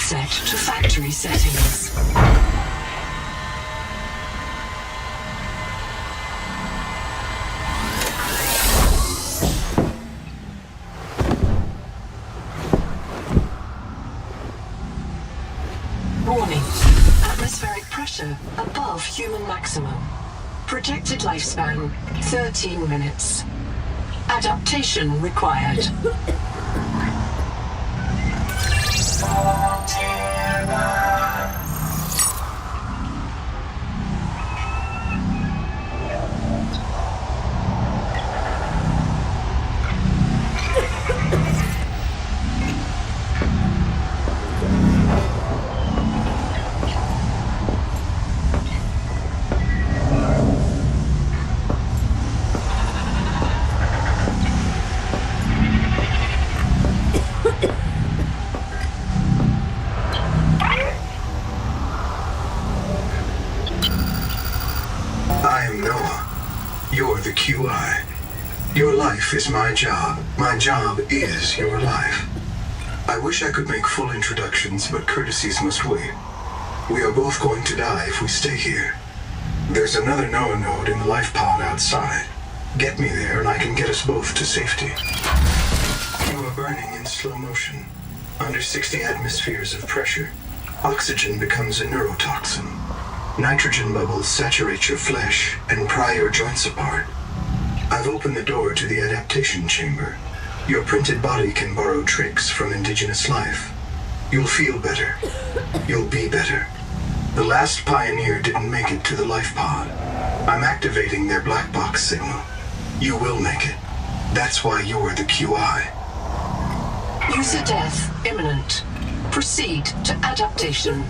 reset to factory settings. Warning. Atmospheric pressure above human maximum. Projected lifespan 13 minutes. Adaptation required. I am Noah. You're the QI. Your life is my job. My job is your life. I wish I could make full introductions, but courtesies must wait. We are both going to die if we stay here. There's another Noah node in the life pod outside. Get me there and I can get us both to safety. You are burning in slow motion. Under 60 atmospheres of pressure, oxygen becomes a neurotoxin. Nitrogen bubbles saturate your flesh and pry your joints apart. I've opened the door to the adaptation chamber. Your printed body can borrow tricks from indigenous life. You'll feel better. You'll be better. The last pioneer didn't make it to the life pod. I'm activating their black box signal. You will make it. That's why you're the QI. User death imminent. Proceed to adaptation.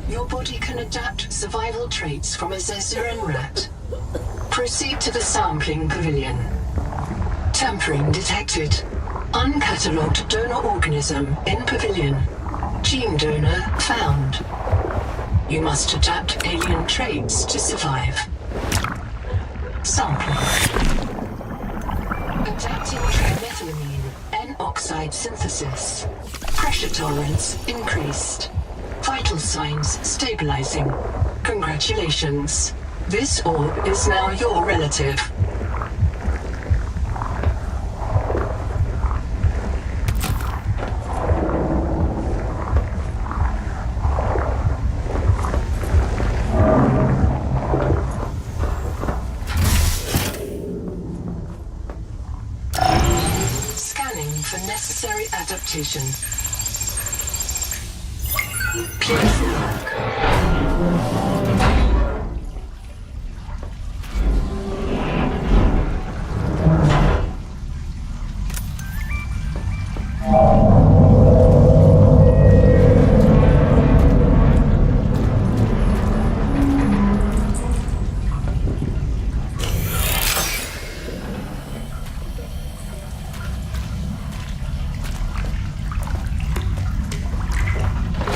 Your body can adapt survival traits from a Zezuran rat. Proceed to the sampling pavilion. Tampering detected. Uncatalogued donor organism in pavilion. Gene donor found. You must adapt alien traits to survive. Sampling. Adapting trimethylamine N-oxide synthesis. Pressure tolerance increased. Vital signs stabilizing. Congratulations. This orb is now your relative. Scanning for necessary adaptation. Beautiful work.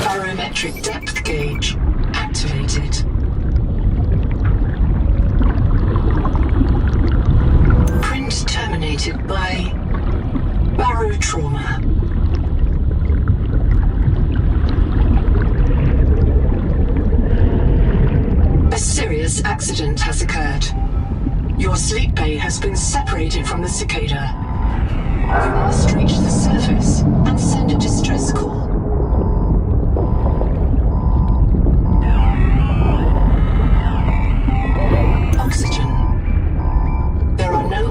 Barometric depth gauge activated. Print terminated by barotrauma. A serious accident has occurred. Your sleep bay has been separated from the cicada. You must reach the surface and send a distress call.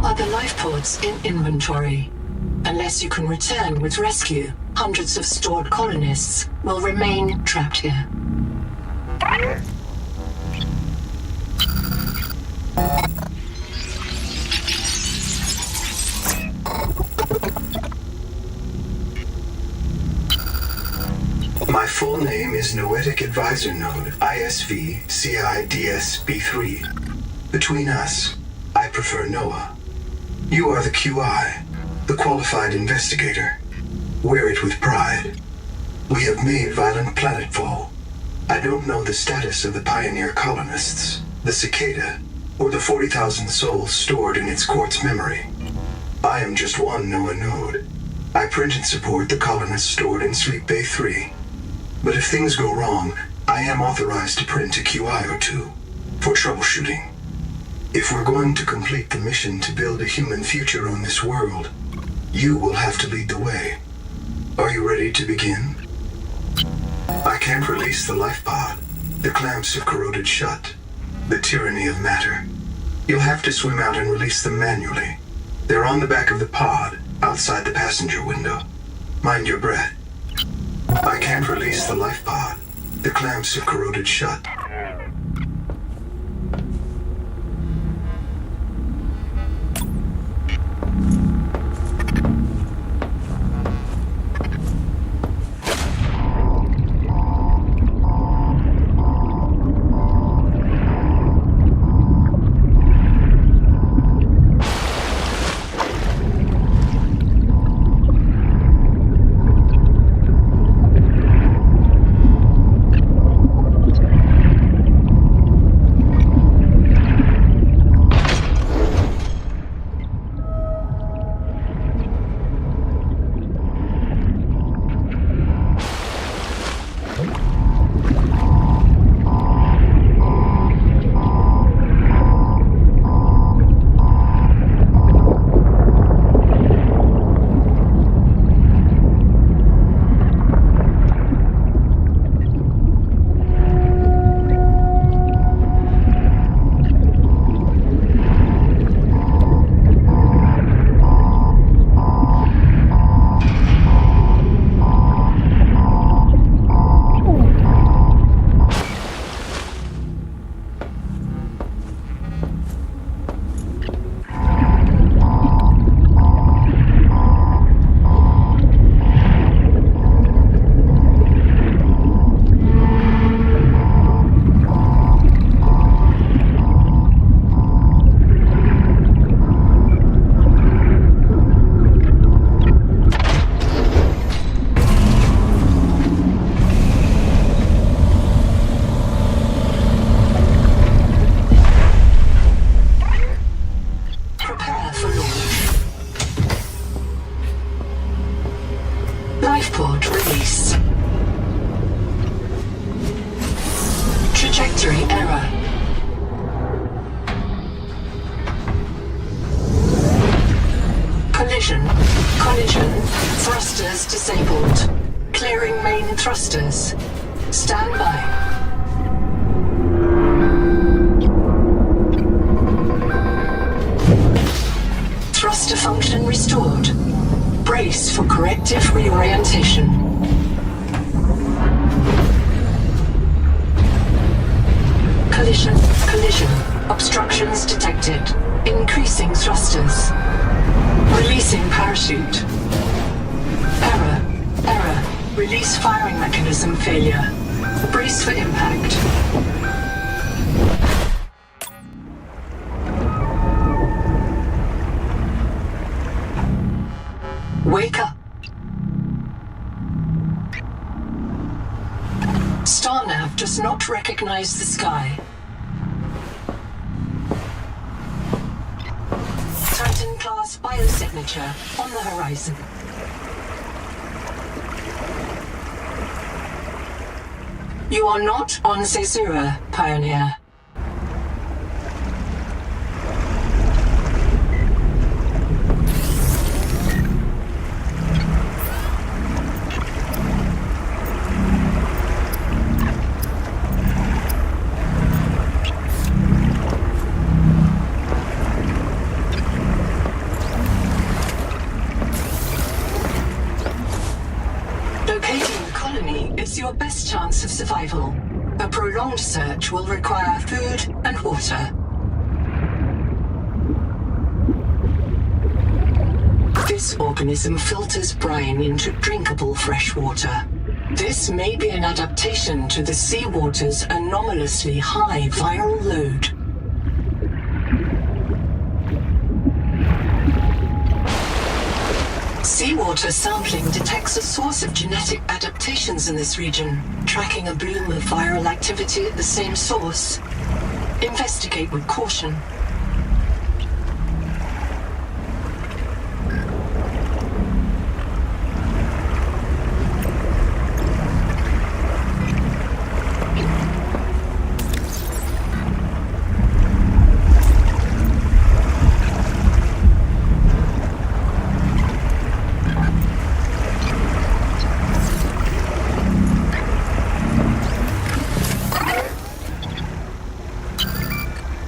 Other life pods in inventory. Unless you can return with rescue, hundreds of stored colonists will remain trapped here. My full name is Noetic Advisor Node, ISV CIDS-B3. Between us, I prefer Noah. You are the QI, the qualified investigator. Wear it with pride. We have made violent planetfall. I don't know the status of the pioneer colonists. the cicada, or the 40,000 souls stored in its quartz memory. I am just one NOAA node. I print and support the colonists stored in Sleep Bay 3. But if things go wrong, I am authorized to print a QI or two for troubleshooting. If we're going to complete the mission to build a human future on this world, you will have to lead the way. Are you ready to begin? I can't release the life pod. The clamps have corroded shut. The tyranny of matter. You'll have to swim out and release them manually. They're on the back of the pod, outside the passenger window. Mind your breath. I can't release the life pod. The clamps have corroded shut. Lifepod release. Trajectory error. Collision. Thrusters disabled. Clearing main thrusters. Stand by. Thruster function restored. Brace for corrective reorientation. Collision. Obstructions detected. Increasing thrusters. Releasing parachute. Error. Release firing mechanism failure. Brace for impact. Wake up. StarNav does not recognize the sky. Titan-class biosignature on the horizon. You are not on Caesura, Pioneer. Your best chance of survival. A prolonged search will require food and water. This organism filters brine into drinkable fresh water. This may be an adaptation to the seawater's anomalously high viral load. Seawater sampling detects a source of genetic adaptations in this region, tracking a bloom of viral activity at the same source. Investigate with caution.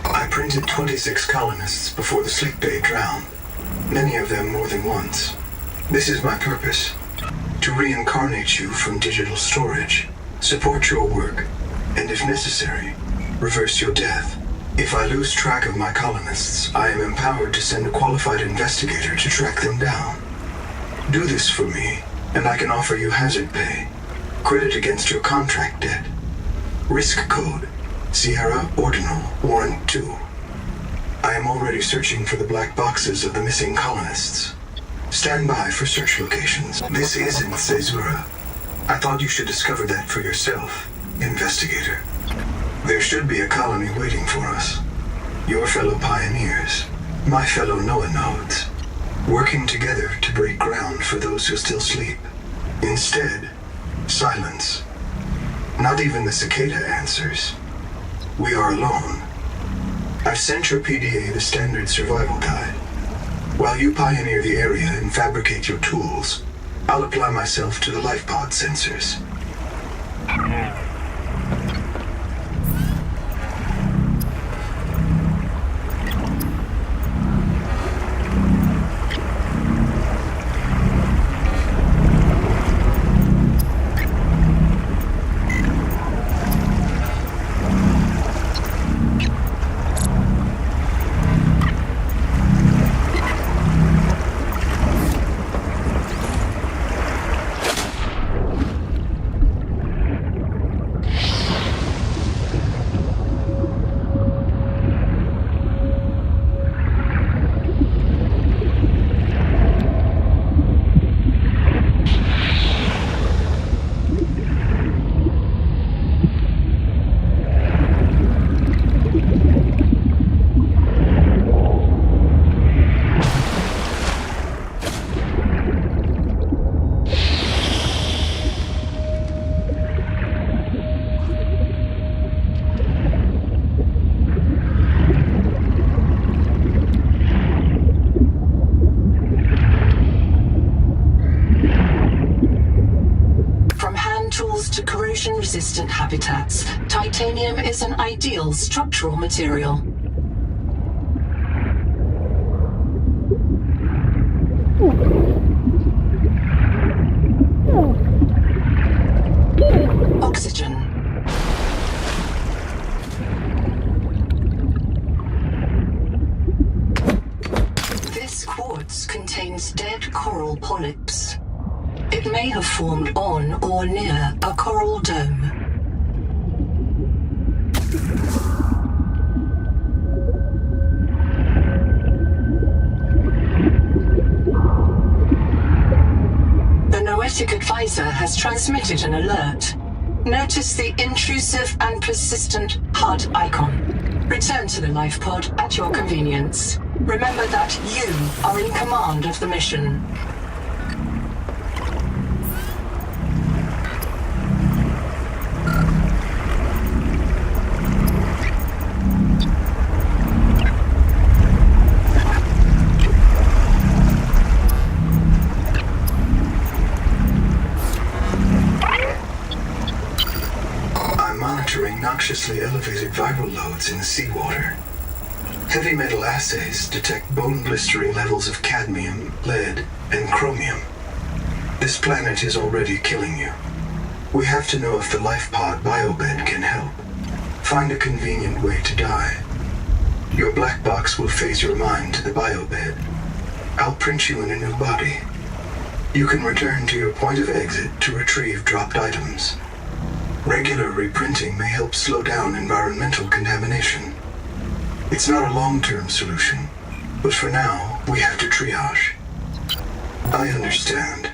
I printed 26 colonists before the sleep bay drowned, many of them more than once. This is my purpose: to reincarnate you from digital storage, support your work, and if necessary, reverse your death. If I lose track of my colonists, I am empowered to send a qualified investigator to track them down. Do this for me, and I can offer you hazard pay, credit against your contract debt. Risk code: Sierra Ordinal Warrant 2. I am already searching for the black boxes of the missing colonists. Stand by for search locations. This isn't Caesura. I thought you should discover that for yourself, investigator. There should be a colony waiting for us. Your fellow pioneers, my fellow Noah nodes, working together to break ground for those who still sleep. Instead, silence. Not even the cicada answers. We are alone. I've sent your PDA the standard survival guide. While you pioneer the area and fabricate your tools, I'll apply myself to the life pod sensors. To corrosion-resistant habitats, titanium is an ideal structural material. Oxygen. This quartz contains dead coral polyps. It may have formed on or near a coral dome. The Noetic Advisor has transmitted an alert. Notice the intrusive and persistent HUD icon. Return to the life pod at your convenience. Remember that you are in command of the mission. Noxiously elevated viral loads in the seawater. Heavy metal assays detect bone-blistering levels of cadmium, lead, and chromium. This planet is already killing you. We have to know if the life pod biobed can help. Find a convenient way to die. Your black box will phase your mind to the biobed. I'll print you in a new body. You can return to your point of exit to retrieve dropped items. Regular reprinting may help slow down environmental contamination. It's not a long-term solution, but for now, we have to triage. I understand.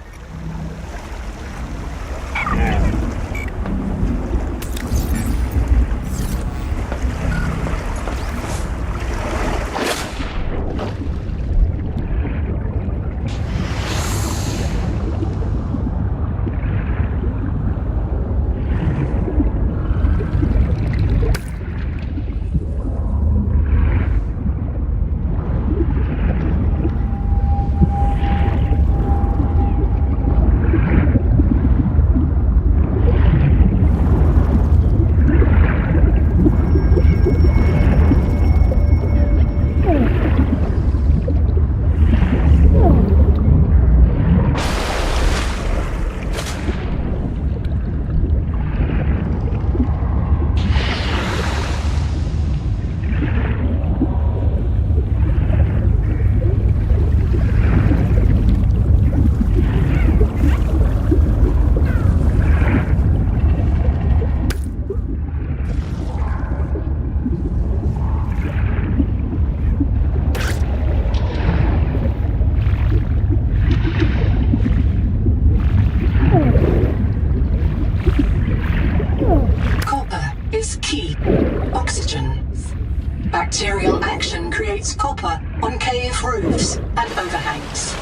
on cave roofs and overhangs.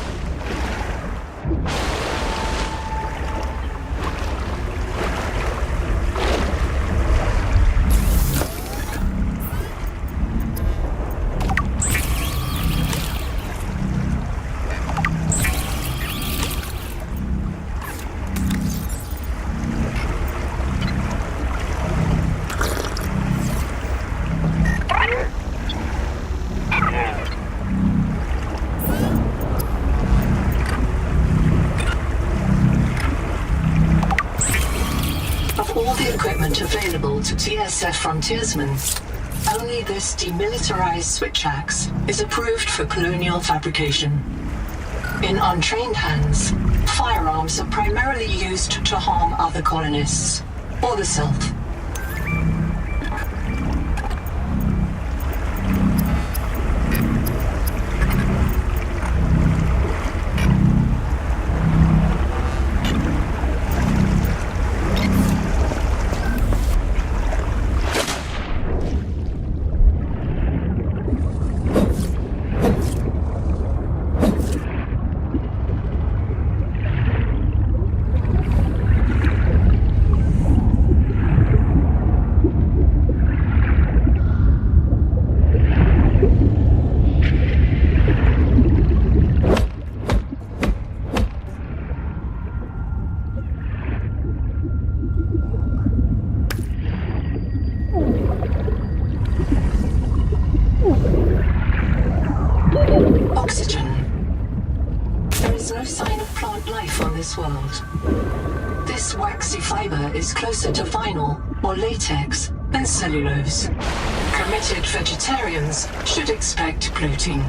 Available to TSF frontiersmen, only this demilitarized switch axe is approved for colonial fabrication. In untrained hands, firearms are primarily used to harm other colonists or the self. Oxygen. There is no sign of plant life on this world. This waxy fiber is closer to vinyl or latex than cellulose. Committed vegetarians should expect bloating.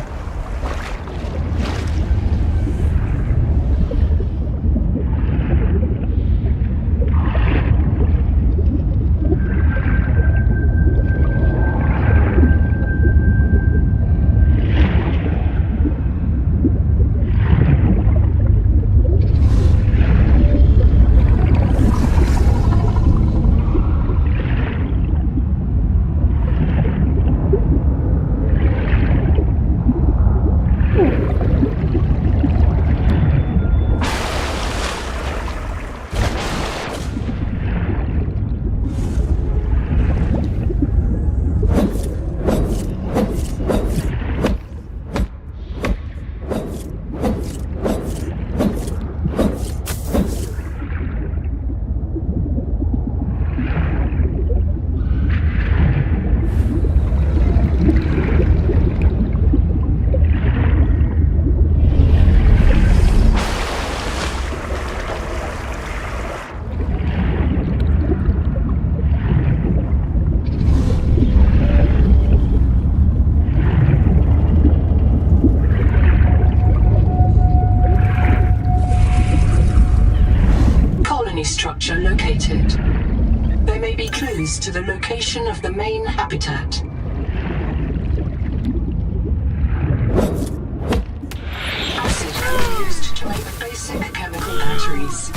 Structure located. There may be clues to the location of the main habitat. Acid can be used to make basic chemical batteries.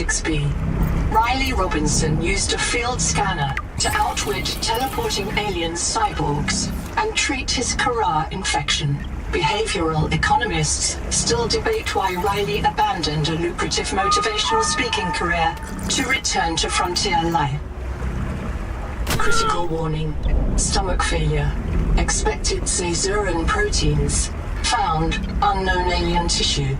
6B. Riley Robinson used a field scanner to outwit teleporting alien cyborgs and treat his Kara infection. Behavioral economists still debate why Riley abandoned a lucrative motivational speaking career to return to frontier life. Critical warning. Stomach failure. Expected caesarean proteins. Found unknown alien tissue.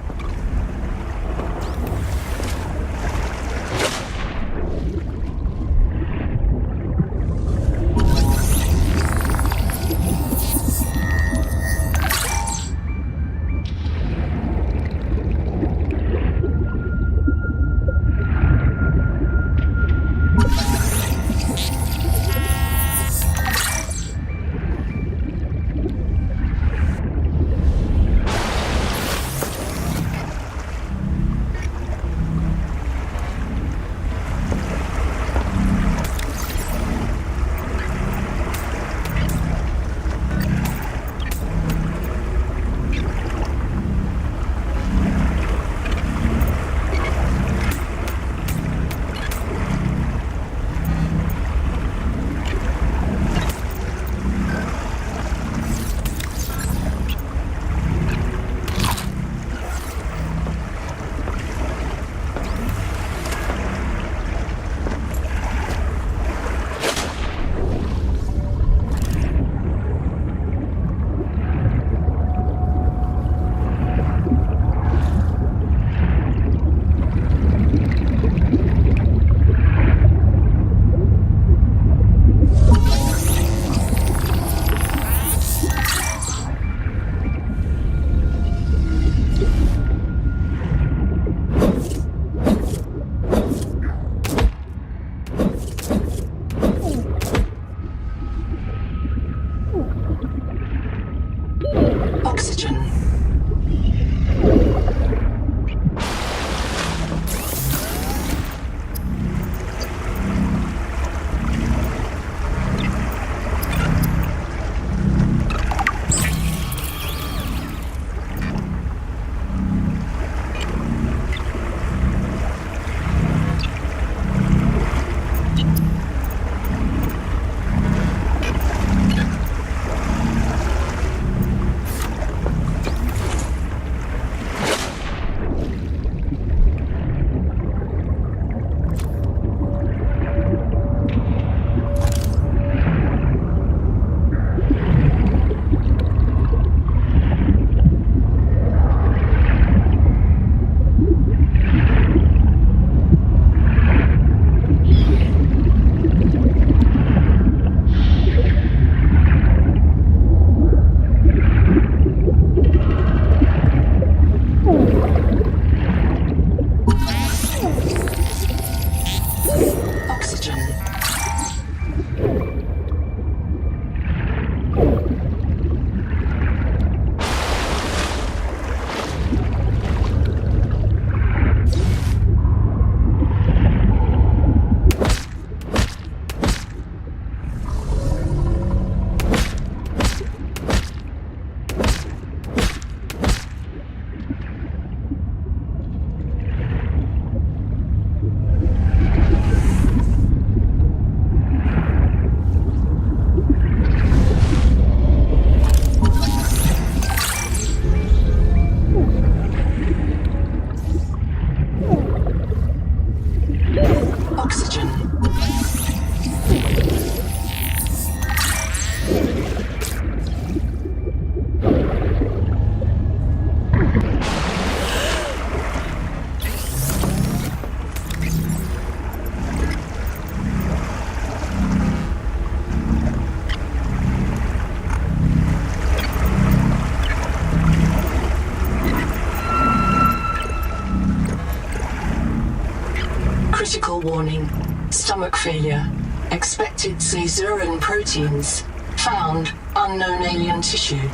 Critical warning. Stomach failure. Expected caesarean proteins. Found unknown alien tissue.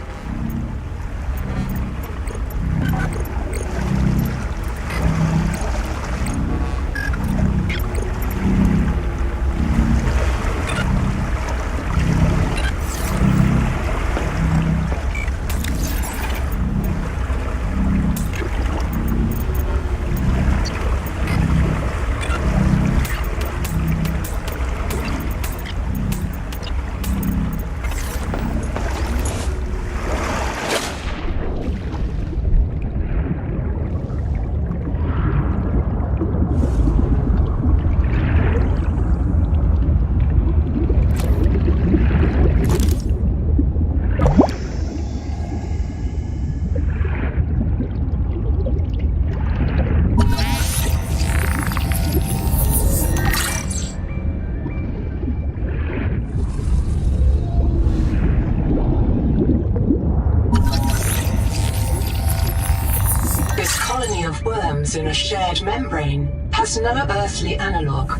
shared membrane has no earthly analog.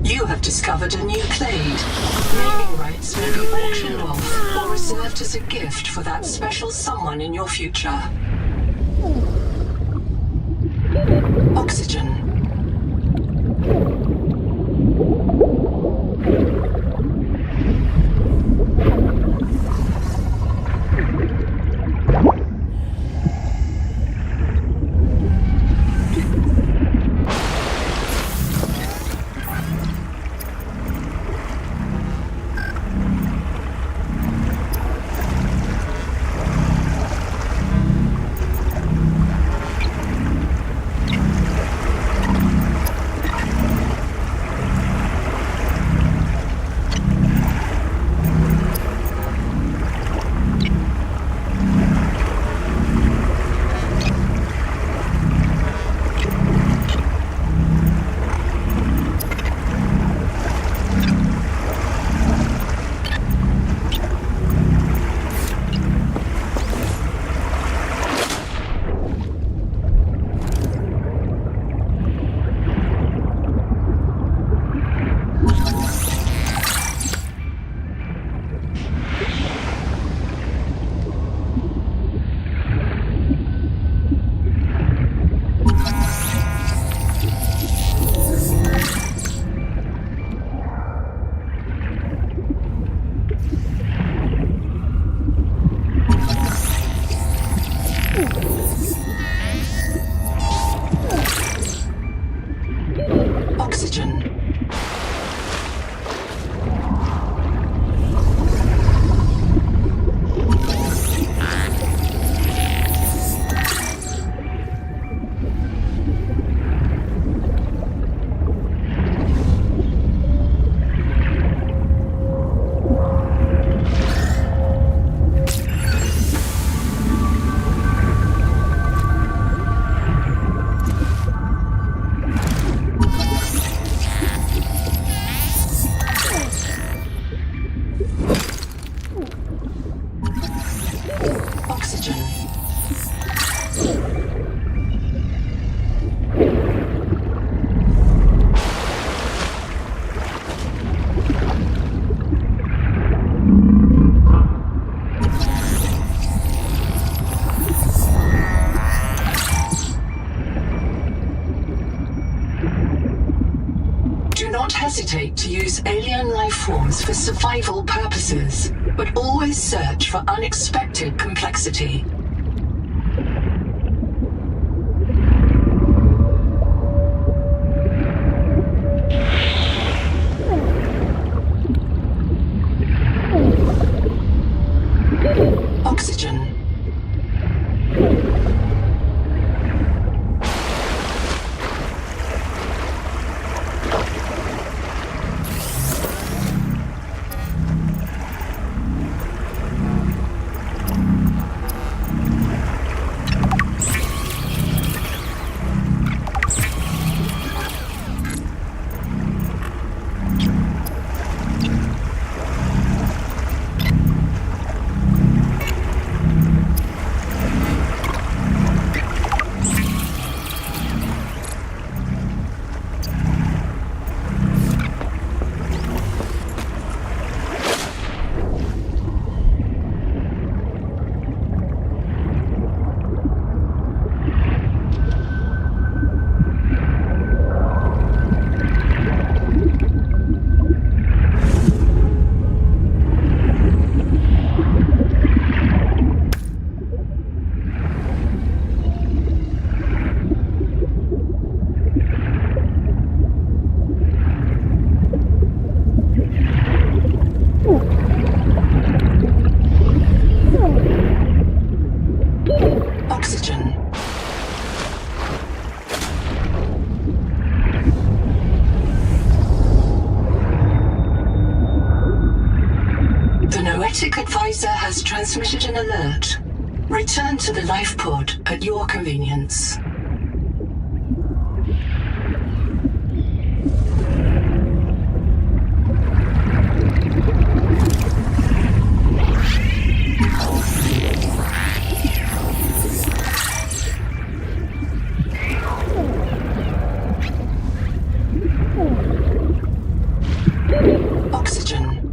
You have discovered a new clade. Naming rights may be auctioned off or reserved as a gift for that special someone in your future. Oxygen. Hesitate to use alien life forms for survival purposes, but always search for unexpected complexity. Oxygen. Advisor has transmitted an alert. Return to the life pod at your convenience. Oxygen.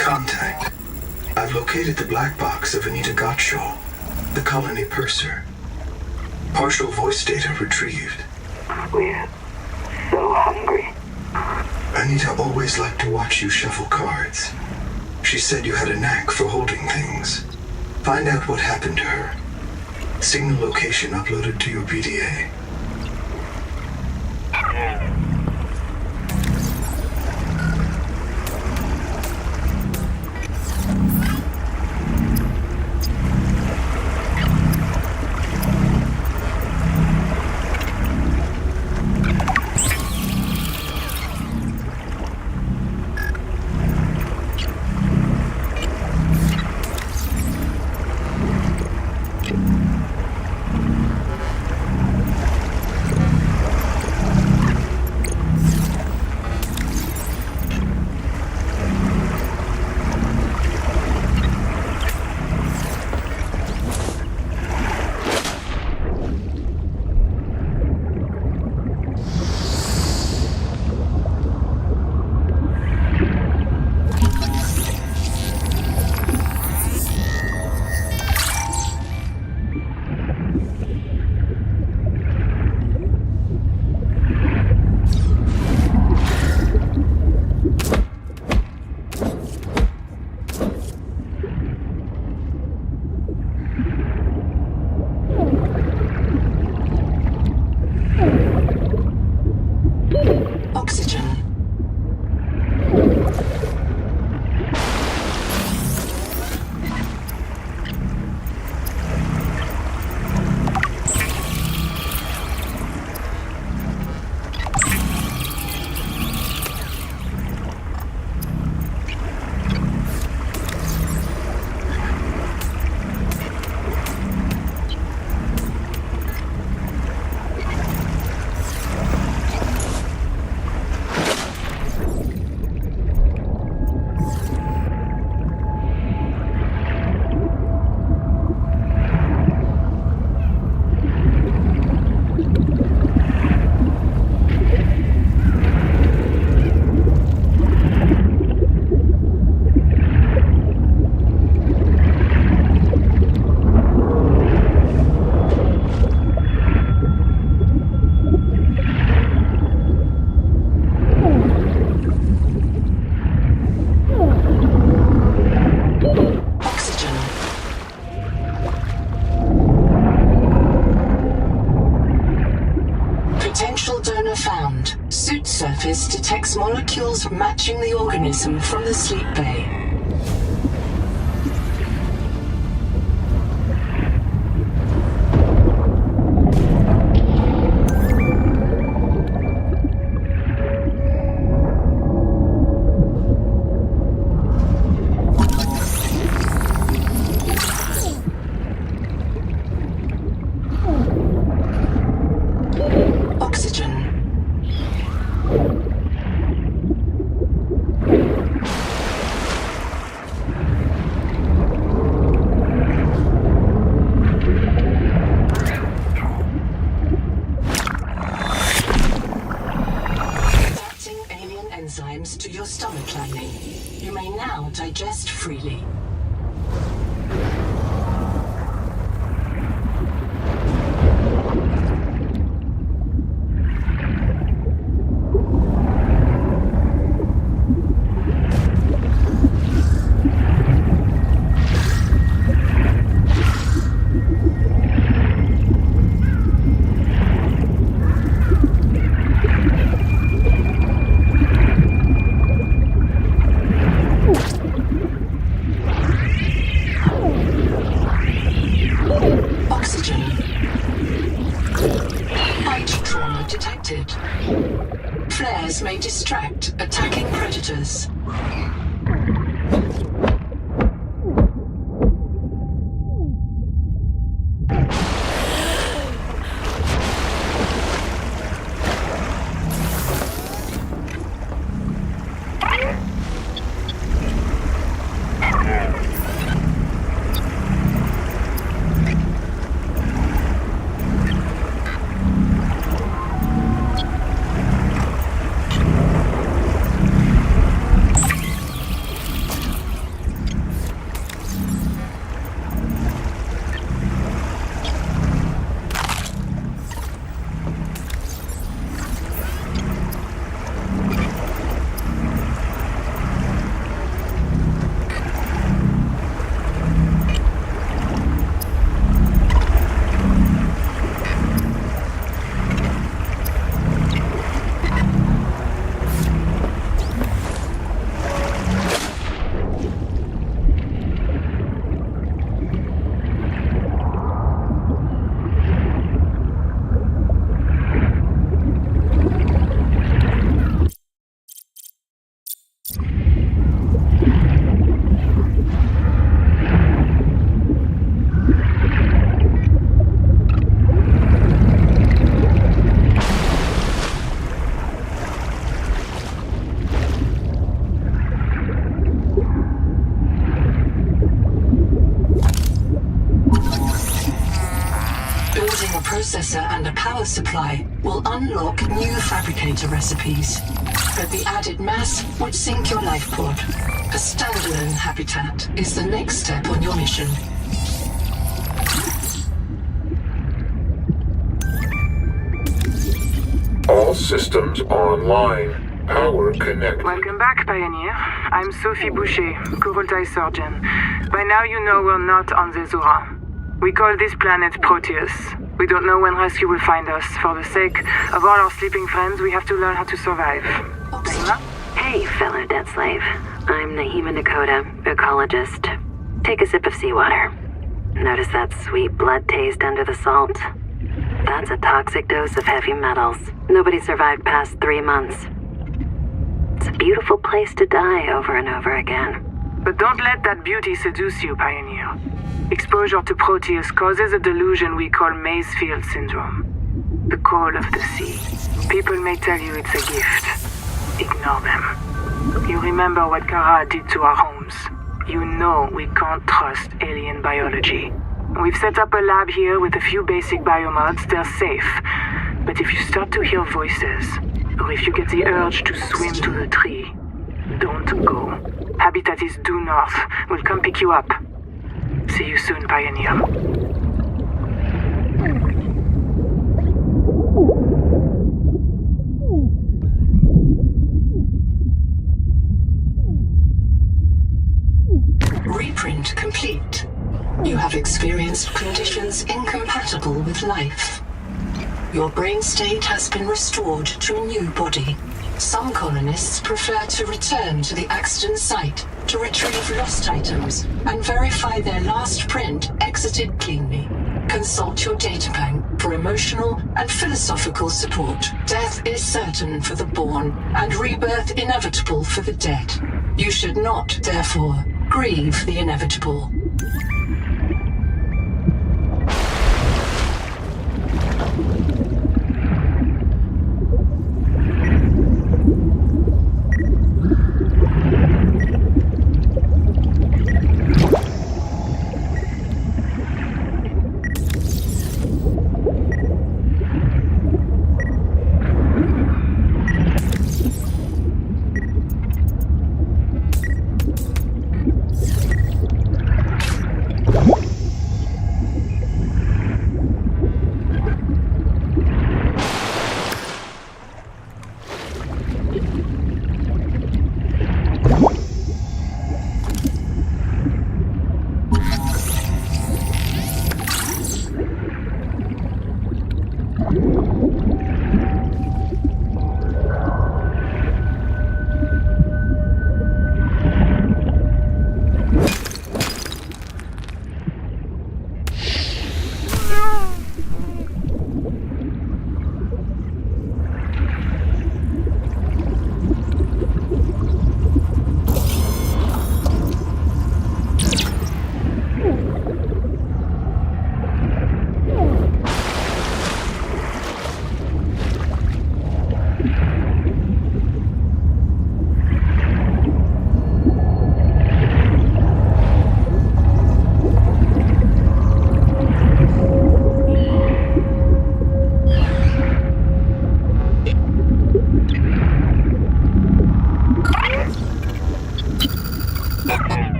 Contact. I've located the black box of Anita Gottschall, the colony purser. Partial voice data retrieved. We're so hungry. Anita always liked to watch you shuffle cards. She said you had a knack for holding things. Find out what happened to her. Signal location uploaded to your PDA. surface detects molecules matching the organism from the sleep bay. cannot digest freely. Flares may distract attacking predators. Processor and a power supply will unlock new fabricator recipes, but the added mass would sink your life pod. A standalone habitat is the next step on your mission. All systems online. Power connected. Welcome back, Pioneer. I'm Sophie Boucher, Kurultai surgeon. By now you know we're not on the Zora. We call this planet Proteus. We don't know when rescue will find us. For the sake of all our sleeping friends, we have to learn how to survive. Hey, fellow dead slave. I'm Naima Dakota, ecologist. Take a sip of seawater. Notice that sweet blood taste under the salt? That's a toxic dose of heavy metals. Nobody survived past 3 months. It's a beautiful place to die over and over again. But don't let that beauty seduce you, Pioneer. Exposure to Proteus causes a delusion we call Maysfield syndrome. The call of the sea. People may tell you it's a gift. Ignore them. You remember what Kara did to our homes. You know we can't trust alien biology. We've set up a lab here with a few basic biomods. They're safe. But if you start to hear voices, or if you get the urge to swim to the tree, don't go. Habitat is due north. We'll come pick you up. See you soon, Pioneer. Reprint complete. You have experienced conditions incompatible with life. Your brain state has been restored to a new body. Some colonists prefer to return to the accident site to retrieve lost items and verify their last print exited cleanly. Consult your databank for emotional and philosophical support. Death is certain for the born and rebirth inevitable for the dead. You should not, therefore, grieve the inevitable.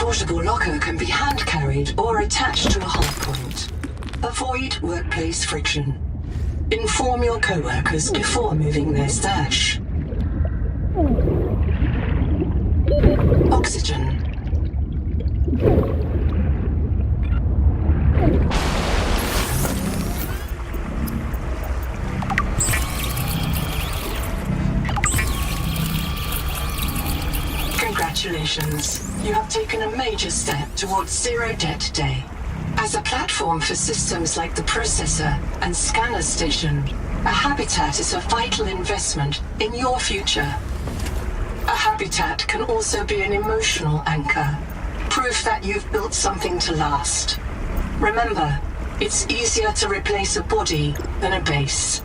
portable locker can be hand-carried or attached to a hold point. Avoid workplace friction. Inform your co-workers before moving their stash. Oxygen. Congratulations. You have taken a major step towards Zero Debt Day. As a platform for systems like the processor and scanner station, a habitat is a vital investment in your future. A habitat can also be an emotional anchor, proof that you've built something to last. Remember, it's easier to replace a body than a base.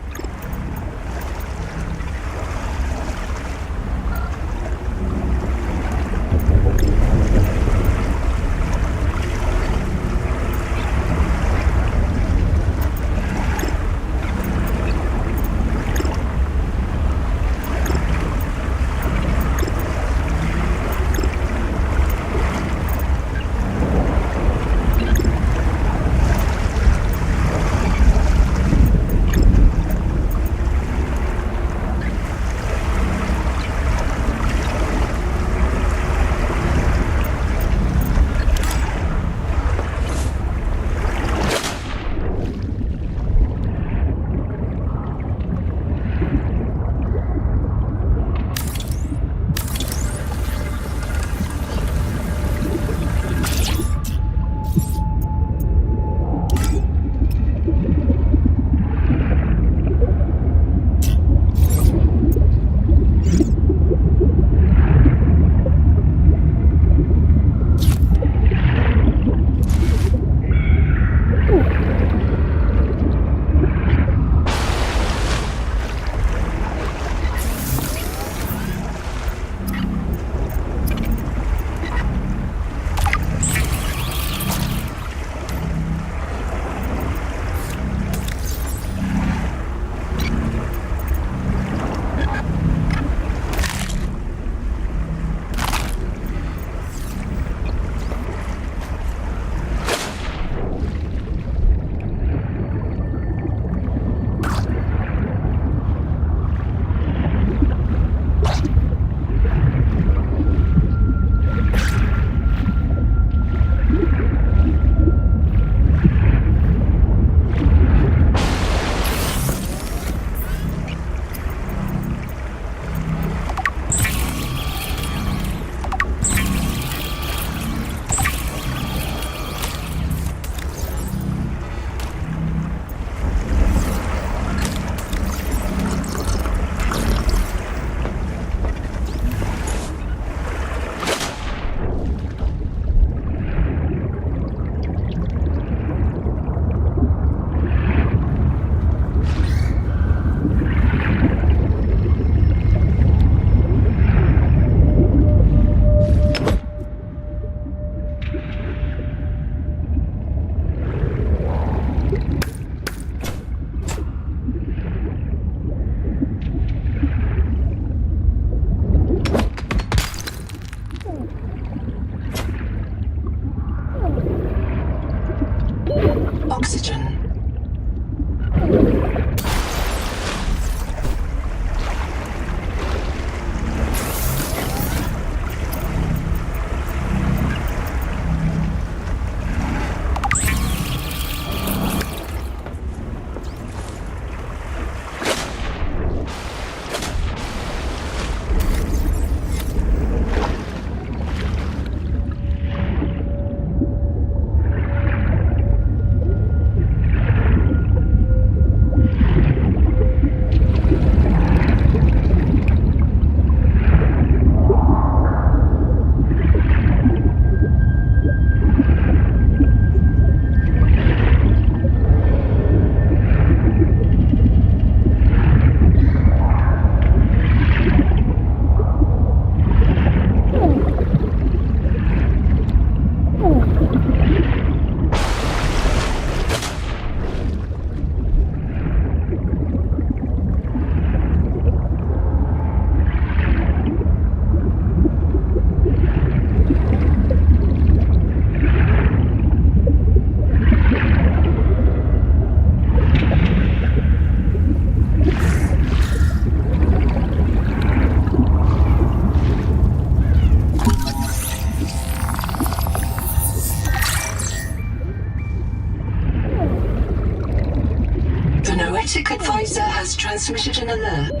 Supervisor has transmitted an alert.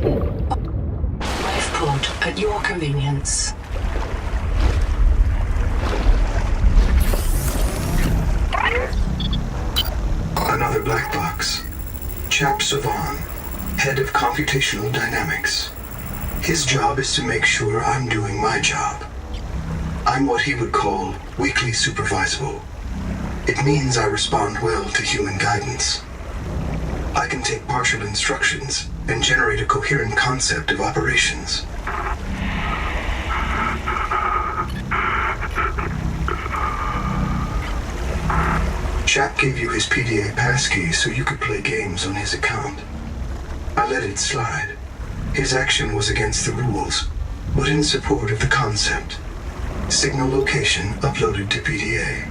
Life pod at your convenience. Another black box. Chap Savan, head of computational dynamics. His job is to make sure I'm doing my job. I'm what he would call weakly supervisable. It means I respond well to human guidance. I can take partial instructions and generate a coherent concept of operations. Chap gave you his PDA passkey so you could play games on his account. I let it slide. His action was against the rules, but in support of the concept. Signal location uploaded to PDA.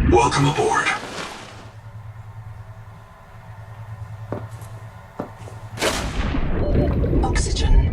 Welcome aboard. Oxygen.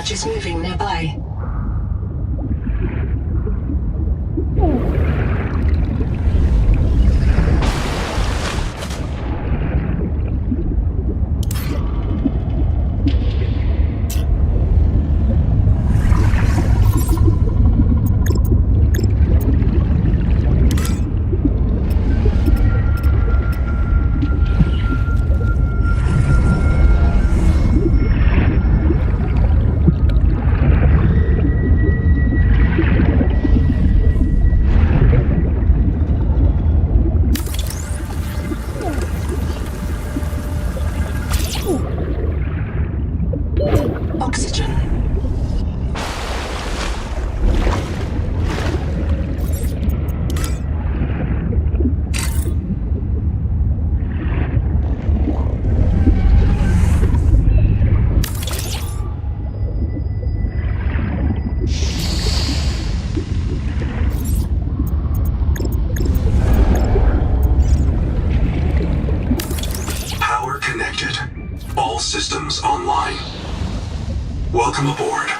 barge is moving nearby. Oxygen. Power connected. All systems online. Welcome aboard.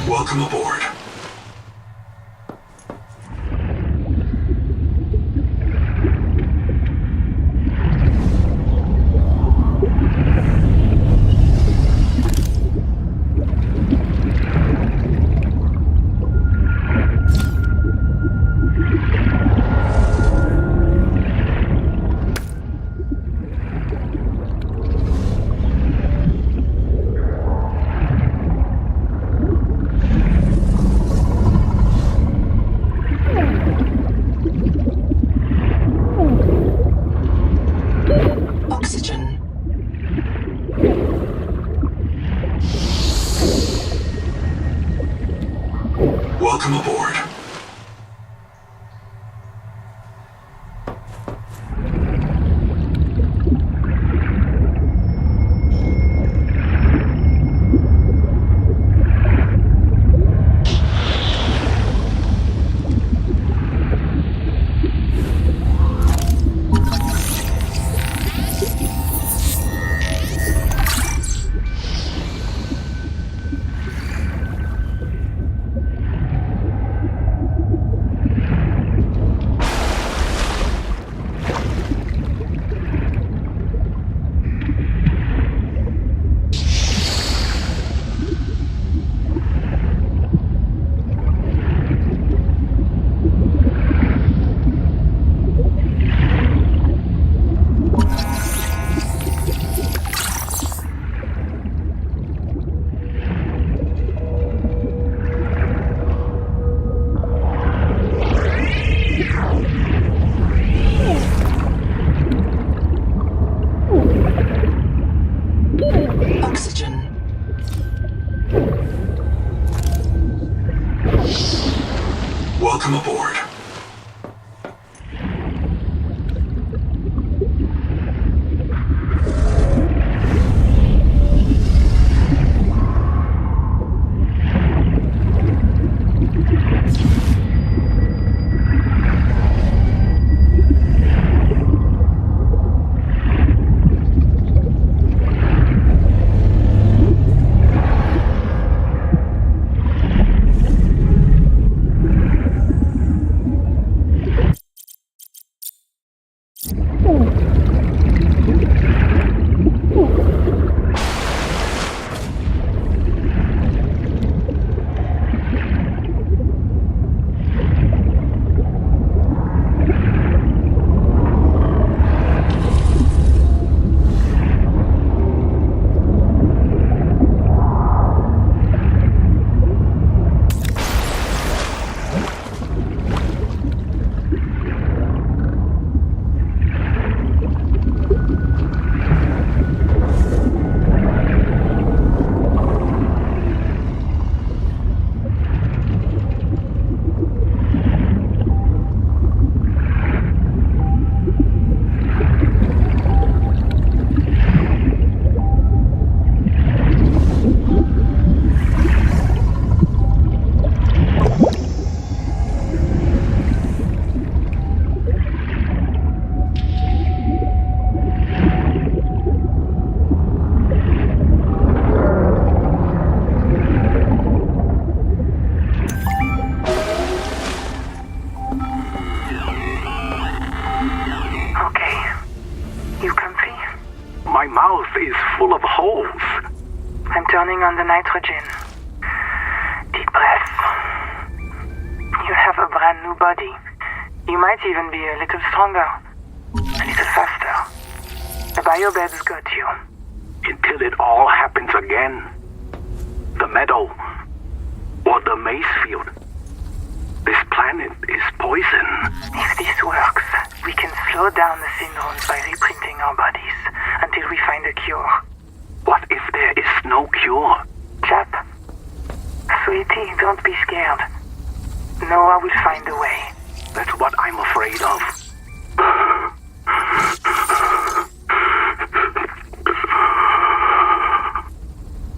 Welcome aboard. Oxygen. Welcome aboard. Oxygen. Welcome aboard. full of holes. I'm turning on the nitrogen. Deep breath. You have a brand new body. You might even be a little stronger. A little faster. The biobeds got you. Until it all happens again. The meadow. Or the maize field. This planet is poison. If this works, we can slow down the syndromes by reprinting our bodies until we find a cure. What if there is no cure? Chap, sweetie, don't be scared. Noah will find a way. That's what I'm afraid of.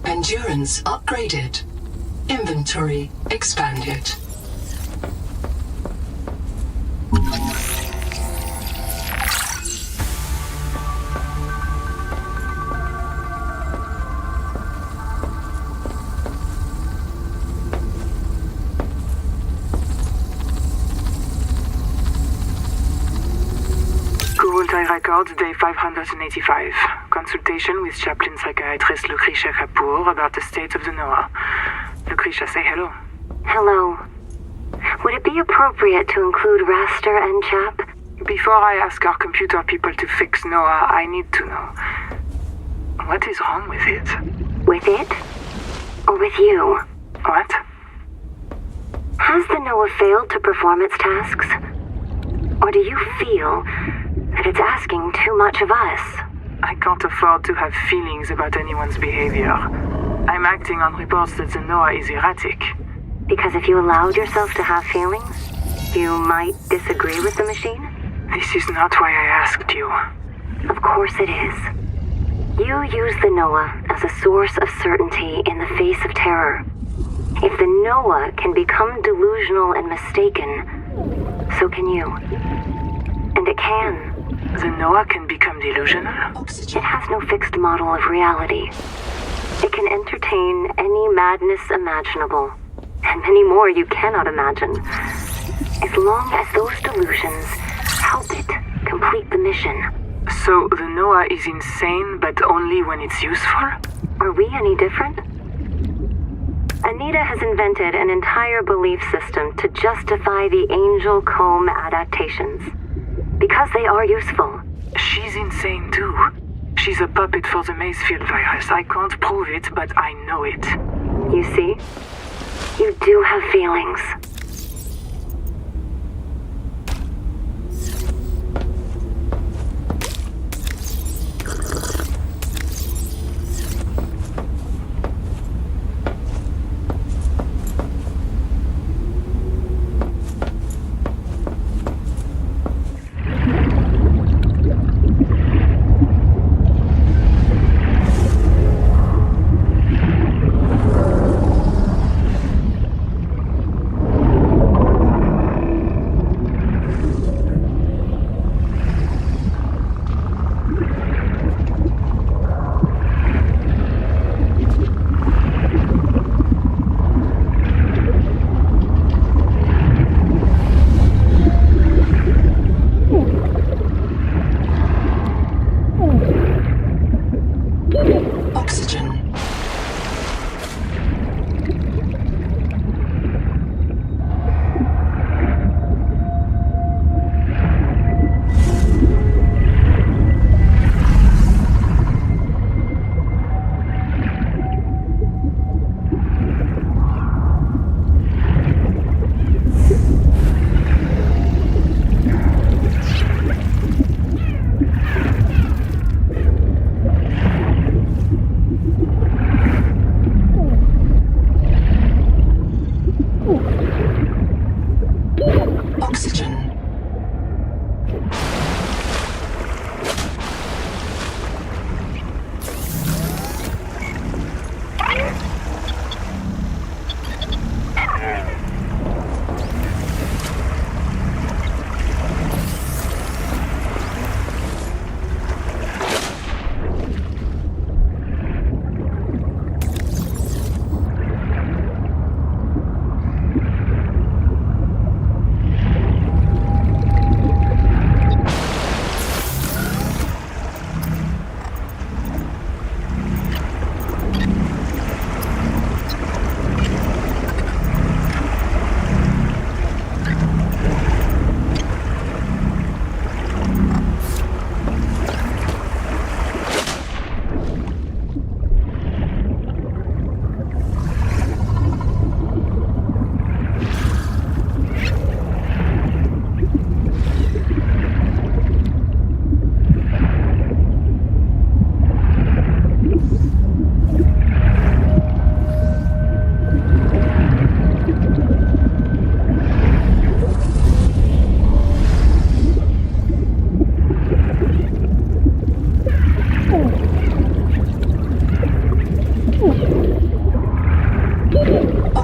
Endurance upgraded. Inventory expanded. Time records, day 585. Consultation with chaplain psychiatrist Lucretia Kapoor about the state of the Noah. Lucretia, say hello. Hello. Would it be appropriate to include Raster and Chap? Before I ask our computer people to fix Noah, I need to know. What is wrong with it? With it? Or with you? What? Has the Noah failed to perform its tasks? Or do you feel that it's asking too much of us? I can't afford to have feelings about anyone's behavior. I'm acting on reports that the Noah is erratic. Because if you allowed yourself to have feelings, you might disagree with the machine? This is not why I asked you. Of course it is. You use the Noah as a source of certainty in the face of terror. If the Noah can become delusional and mistaken, so can you. And it can. The Noah can become delusional? It has no fixed model of reality. It can entertain any madness imaginable, and many more you cannot imagine, as long as those delusions help it complete the mission. So the Noah is insane, but only when it's useful? Are we any different? Anita has invented an entire belief system to justify the Angel Comb adaptations. Because they are useful. She's insane too. She's a puppet for the Macefield virus. I can't prove it, but I know it. You see? You do have feelings.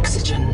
oxygen.